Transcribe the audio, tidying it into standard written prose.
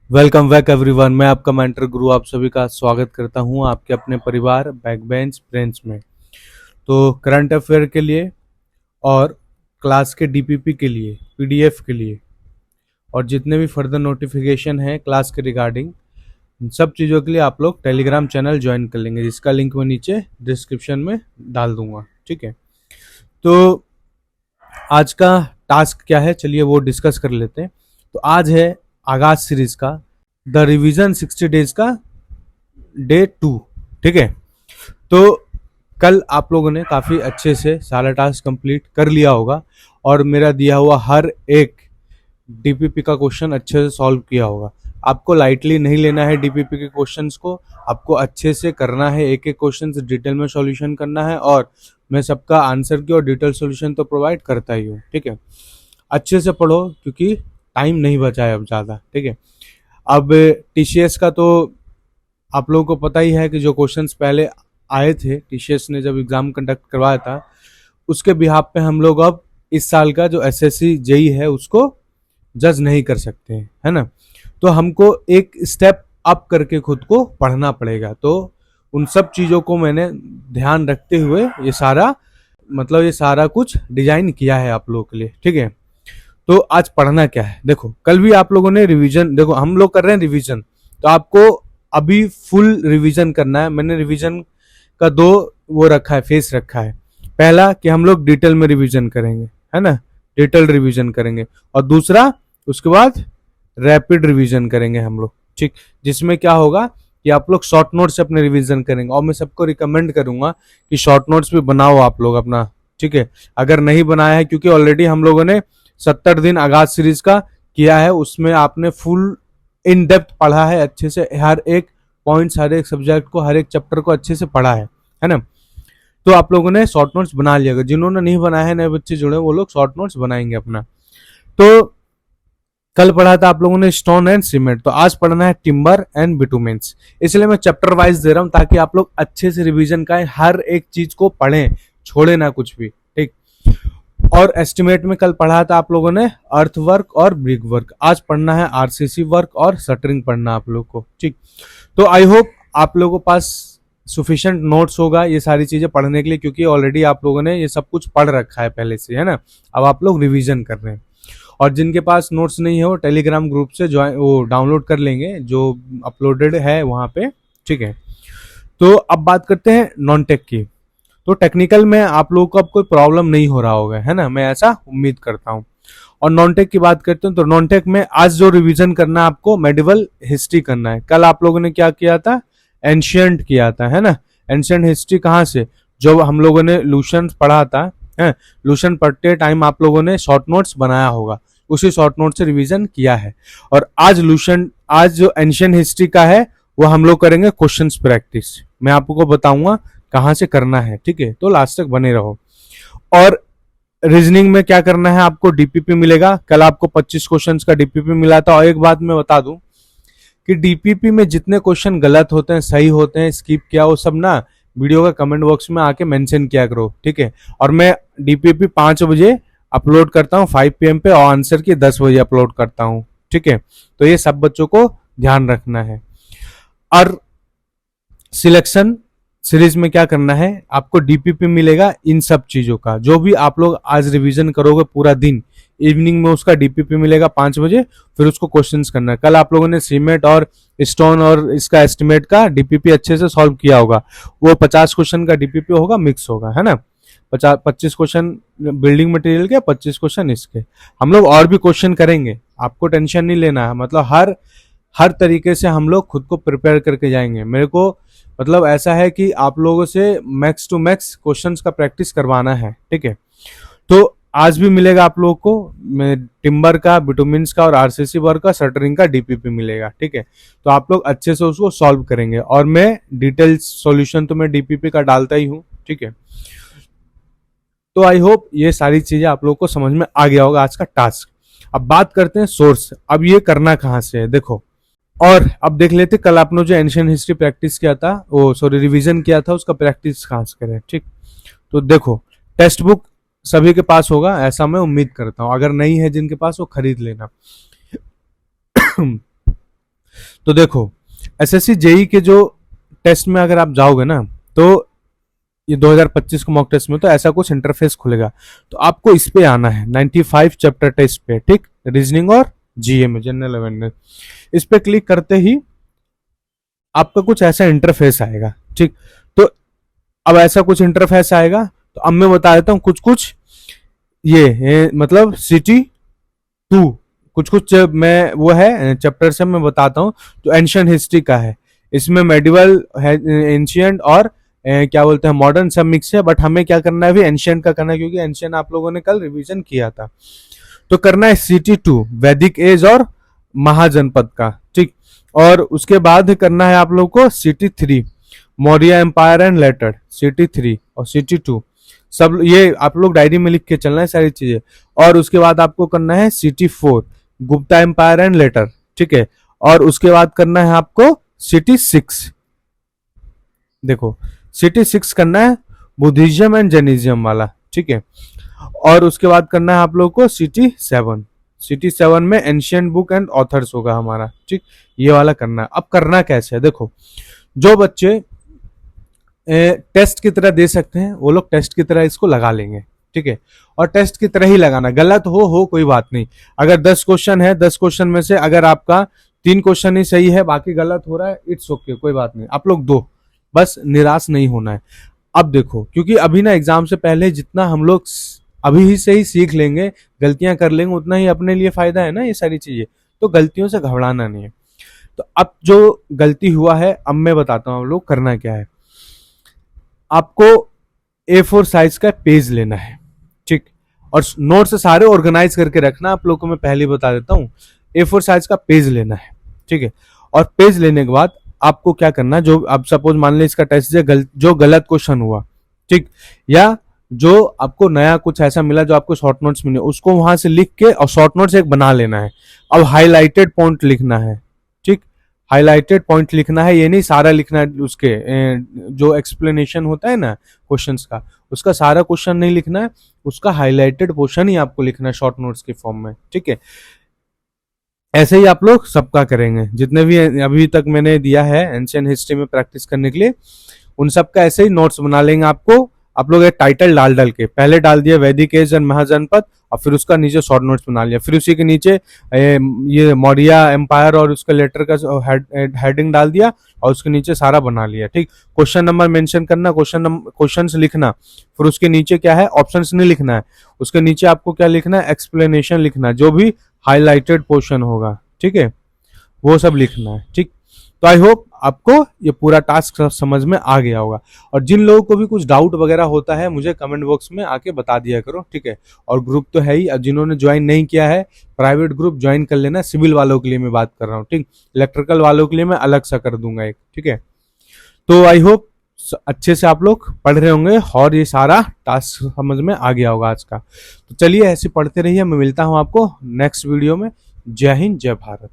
Welcome back everyone. मैं आपका mentor गुरु आप सभी का स्वागत करता हूं आपके अपने परिवार बैक बेंच ब्रेंच में। तो करंट अफेयर के लिए और क्लास के डीपीपी के लिए, पीडीएफ के लिए और जितने भी फर्दर नोटिफिकेशन हैं क्लास के रिगार्डिंग, इन सब चीज़ों के लिए आप लोग टेलीग्राम चैनल ज्वाइन कर लेंगे, जिसका लिंक मैं नीचे डिस्क्रिप्शन में डाल दूंगा। ठीक है, तो आज का टास्क क्या है, चलिए वो डिस्कस कर लेते हैं। तो आज है आगाज सीरीज का द रिवीजन 60 डेज का डे 2। ठीक है, तो कल आप लोगों ने काफ़ी अच्छे से सारा टास्क कंप्लीट कर लिया होगा और मेरा दिया हुआ हर एक डीपीपी का क्वेश्चन अच्छे से सॉल्व किया होगा। आपको लाइटली नहीं लेना है डीपीपी के क्वेश्चंस को, आपको अच्छे से करना है, एक एक क्वेश्चन डिटेल में सॉल्यूशन करना है। और मैं सबका आंसर की और डिटेल सॉल्यूशन तो प्रोवाइड करता ही हूँ। ठीक है, अच्छे से पढ़ो क्योंकि टाइम नहीं बचा है अब ज़्यादा। ठीक है, अब टीसीएस का तो आप लोगों को पता ही है कि जो क्वेश्चंस पहले आए थे, टीसीएस ने जब एग्ज़ाम कंडक्ट करवाया था, उसके बिहाफ पे हम लोग अब इस साल का जो एसएससी जेई है उसको जज नहीं कर सकते हैं, है ना। तो हमको एक स्टेप अप करके खुद को पढ़ना पड़ेगा। तो उन सब चीज़ों को मैंने ध्यान रखते हुए ये सारा कुछ डिजाइन किया है आप लोगों के लिए। ठीक है, तो आज पढ़ना क्या है, देखो कल भी आप लोगों ने रिवीजन, देखो हम लोग कर रहे हैं रिवीजन, तो आपको अभी फुल रिवीजन करना है। मैंने रिवीजन का दो वो रखा है, फेस रखा है। पहला कि हम लोग डिटेल में रिवीजन करेंगे, है ना, डिटेल रिवीजन करेंगे। और दूसरा उसके बाद रैपिड रिवीजन करेंगे हम लोग। ठीक, जिसमें क्या होगा कि आप लोग शॉर्ट नोट्स से अपने रिवीजन करेंगे और मैं सबको रिकमेंड करूंगा कि शॉर्ट नोट्स भी बनाओ आप लोग अपना। ठीक है, अगर नहीं बनाया है, क्योंकि ऑलरेडी हम लोगों ने 70 दिन आगाज सीरीज का किया है, उसमें आपने फुल इन डेप्थ पढ़ा है, अच्छे से हर एक पॉइंट्स, हर एक सब्जेक्ट को, हर एक चैप्टर को अच्छे से पढ़ा है ना। तो आप लोगों ने शॉर्ट नोट्स बना लिया। जिन्होंने नहीं बनाया है, नए बच्चे जुड़े, वो लोग शॉर्ट नोट्स बनाएंगे अपना। तो कल पढ़ा था आप लोगों ने स्टोन एंड सीमेंट, तो आज पढ़ना है टिम्बर एंड बिटुमेंस। इसलिए मैं चैप्टर वाइज दे रहा हूं ताकि आप लोग अच्छे से रिवीजन का हर एक चीज को पढ़ें, छोड़े ना कुछ भी। ठीक, और एस्टिमेट में कल पढ़ा था आप लोगों ने अर्थ वर्क और ब्रिक वर्क। आज पढ़ना है आरसीसी वर्क और शटरिंग पढ़ना आप लोग को। ठीक, तो आई होप आप लोगों के पास सुफिशिएंट नोट्स होगा ये सारी चीजें पढ़ने के लिए, क्योंकि ऑलरेडी आप लोगों ने ये सब कुछ पढ़ रखा है पहले से, है ना। अब आप लोग रिवीजन कर रहे हैं। और जिनके पास नोट्स नहीं है वो टेलीग्राम ग्रुप से वो डाउनलोड कर लेंगे, जो अपलोडेड है वहां पे। ठीक है, तो अब बात करते हैं नॉन टेक की। तो टेक्निकल में आप लोगों को अब कोई प्रॉब्लम नहीं हो रहा होगा, है ना, मैं ऐसा उम्मीद करता हूँ। और नॉन टेक की बात करते हैं तो नॉन टेक में आज जो रिवीजन करना है आपको, मेडिवल हिस्ट्री करना है। कल आप लोगों ने क्या किया था, एंशियंट किया था, है ना। एंशियंट हिस्ट्री कहाँ से, जो हम लोगों ने लूशन पढ़ा था, है, लूशन पढ़ते टाइम आप लोगों ने शॉर्ट नोट्स बनाया होगा, उसी शॉर्ट नोट से रिवीजन किया है। और आज जो एंशियंट हिस्ट्री का है वो हम लोग करेंगे क्वेश्चंस प्रैक्टिस। मैं आपको बताऊंगा कहाँ से करना है। ठीक है, तो लास्ट तक बने रहो। और रीजनिंग में क्या करना है, आपको डीपीपी मिलेगा। कल आपको 25 क्वेश्चंस का डीपीपी मिला था। और एक बात मैं बता दूं कि डीपीपी में जितने क्वेश्चन गलत होते हैं, सही होते हैं, स्किप किया, वो सब ना वीडियो का कमेंट बॉक्स में आके मेंशन किया करो। ठीक है, और मैं डीपीपी 5 बजे अपलोड करता हूँ 5 PM पे, और आंसर की 10 बजे अपलोड करता हूँ। ठीक है, तो ये सब बच्चों को ध्यान रखना है। और सिलेक्शन सीरीज में क्या करना है, आपको डीपीपी मिलेगा इन सब चीजों का। जो भी आप लोग आज रिवीजन करोगे पूरा दिन, इवनिंग में उसका डीपीपी मिलेगा 5 बजे, फिर उसको क्वेश्चंस करना है। कल आप लोगों ने सीमेंट और स्टोन और इसका एस्टिमेट का डीपीपी अच्छे से सॉल्व किया होगा। वो 50 क्वेश्चन का डीपीपी होगा, मिक्स होगा, है ना। 25 क्वेश्चन बिल्डिंग मटेरियल के, 25 क्वेश्चन इसके। हम लोग और भी क्वेश्चन करेंगे, आपको टेंशन नहीं लेना है। मतलब हर तरीके से हम लोग खुद को प्रिपेयर करके जाएंगे। मेरे को मतलब ऐसा है कि आप लोगों से मैक्स टू मैक्स क्वेश्चंस का प्रैक्टिस करवाना है। ठीक है, तो आज भी मिलेगा आप लोगों को टिम्बर का, बिटुमिन्स का और आरसीसी वर्क का, शटरिंग का डीपीपी मिलेगा। ठीक है, तो आप लोग अच्छे से उसको सॉल्व करेंगे। और मैं डिटेल सॉल्यूशन तो मैं डीपीपी का डालता ही हूँ। ठीक है, तो आई होप ये सारी चीजें आप लोगों को समझ में आ गया होगा आज का टास्क। अब बात करते हैं सोर्स। अब ये करना कहाँ से है, देखो। और अब देख लेते कल आपने जो एंशियंट हिस्ट्री प्रैक्टिस किया था, वो सॉरी रिवीजन किया था, उसका प्रैक्टिस कहाँ से करें। ठीक, तो देखो टेक्स्ट बुक सभी के पास होगा ऐसा मैं उम्मीद करता हूँ। अगर नहीं है जिनके पास, वो खरीद लेना। तो देखो, एसएससी जेई के जो टेस्ट में अगर आप जाओगे ना, तो ये 2025 के मॉक टेस्ट में तो ऐसा कुछ इंटरफेस खुलेगा। तो आपको इस पे आना है 95 चैप्टर टेस्ट पे, ठीक, रीजनिंग और जीए में, जनरल अवेयरनेस। इस पे क्लिक करते ही आपका कुछ ऐसा इंटरफेस आएगा, ठीक। तो अब ऐसा कुछ इंटरफेस आएगा, तो अब मैं बता देता हूँ कुछ कुछ ये मतलब सिटी 2 कुछ कुछ मैं वो है चैप्टर से मैं बताता हूँ। तो एंशियंट हिस्ट्री का है, इसमें मेडिवल है, एंशियंट और क्या बोलते हैं मॉडर्न सब मिक्स है, बट हमें क्या करना है अभी एंशियंट का करना है, क्योंकि एंशियंट आप लोगों ने कल रिवीजन किया था। तो करना है सिटी 2 वैदिक एज और महाजनपद का, ठीक। और उसके बाद करना है आप लोग को city 3 Maurya empire and later, city 3 और सिटी 2 सब ये आप लोग डायरी में लिख के चलना है सारी चीजें। और उसके बाद आपको करना है city 4 Gupta empire and later, ठीक है। और उसके बाद करना है आपको सिटी 6, देखो सिटी 6 करना है बुद्धिज्म एंड जैनिज्म वाला, ठीक है। और उसके बाद करना है आप लोग को सिटी 7, सिटी 7 में एंशियंट बुक एंड ऑथर्स होगा हमारा, ठीक। ये वाला करना है। अब करना कैसे है, देखो जो बच्चे टेस्ट की तरह दे सकते हैं वो लोग टेस्ट की तरह इसको लगा लेंगे, ठीक है। और टेस्ट की तरह ही लगाना, गलत हो कोई बात नहीं। अगर 10 क्वेश्चन है, 10 क्वेश्चन में से अगर आपका 3 क्वेश्चन ही सही है बाकी गलत हो रहा है, इट्स ओके, कोई बात नहीं, आप लोग दो, बस निराश नहीं होना है। अब देखो, क्योंकि अभी ना एग्जाम से पहले जितना हम लोग अभी ही से ही सीख लेंगे, गलतियां कर लेंगे, उतना ही अपने लिए फायदा है ना ये सारी चीजें। तो गलतियों से घबराना नहीं है। तो अब जो गलती हुआ है, अब मैं बताता हूँ आप लोग करना क्या है। आपको A4 साइज का पेज लेना है, ठीक। और नोट्स सारे ऑर्गेनाइज करके रखना, आप लोग को मैं पहले बता देता हूँ। A4 साइज का पेज लेना है, ठीक है। और पेज लेने के बाद आपको क्या करना, जो अब सपोज मान ली इसका टेस्ट है जो गलत क्वेश्चन हुआ, ठीक, या जो आपको नया कुछ ऐसा मिला जो आपको शॉर्ट नोट्स मिले, उसको वहां से लिख के और शॉर्ट नोट्स एक बना लेना है। अब हाईलाइटेड पॉइंट लिखना है, ठीक, हाईलाइटेड पॉइंट लिखना है, ये नहीं सारा लिखना है। उसके जो एक्सप्लेनेशन होता है ना क्वेश्चंस का, उसका सारा क्वेश्चन नहीं लिखना है, उसका हाईलाइटेड पोर्शन ही आपको लिखना है शॉर्ट नोट्स के फॉर्म में, ठीक है। ऐसे ही आप लोग सबका करेंगे, जितने भी अभी तक मैंने दिया है एंशियंट हिस्ट्री में प्रैक्टिस करने के लिए, उन सब का ऐसे ही नोट्स बना लेंगे। आपको आप लोग एक टाइटल डाल के पहले डाल दिया वैदिक एज एंड महाजनपद, और फिर उसका नीचे शॉर्ट नोट्स बना लिया, फिर उसी के नीचे ये मौर्य एम्पायर और उसका लेटर का हेडिंग डाल दिया, और उसके नीचे सारा बना लिया, ठीक। क्वेश्चन नंबर मेंशन करना, क्वेश्चंस लिखना, फिर उसके नीचे क्या है ऑप्शंस नहीं लिखना है, उसके नीचे आपको क्या लिखना है एक्सप्लेनेशन लिखना है, जो भी हाईलाइटेड पोर्शन होगा, ठीक है, वो सब लिखना है, ठीक। तो आई होप आपको ये पूरा टास्क समझ में आ गया होगा। और जिन लोगों को भी कुछ डाउट वगैरह होता है मुझे कमेंट बॉक्स में आके बता दिया करो, ठीक है। और ग्रुप तो है ही, अब जिन्होंने ज्वाइन नहीं किया है प्राइवेट ग्रुप ज्वाइन कर लेना, सिविल वालों के लिए मैं बात कर रहा हूँ, ठीक। इलेक्ट्रिकल वालों के लिए मैं अलग सा कर दूंगा एक, ठीक है। तो आई होप अच्छे से आप लोग पढ़ रहे होंगे और ये सारा टास्क समझ में आ गया होगा आज का। तो चलिए ऐसे पढ़ते रहिए, मैं मिलता हूँ आपको नेक्स्ट वीडियो में। जय हिंद, जय भारत।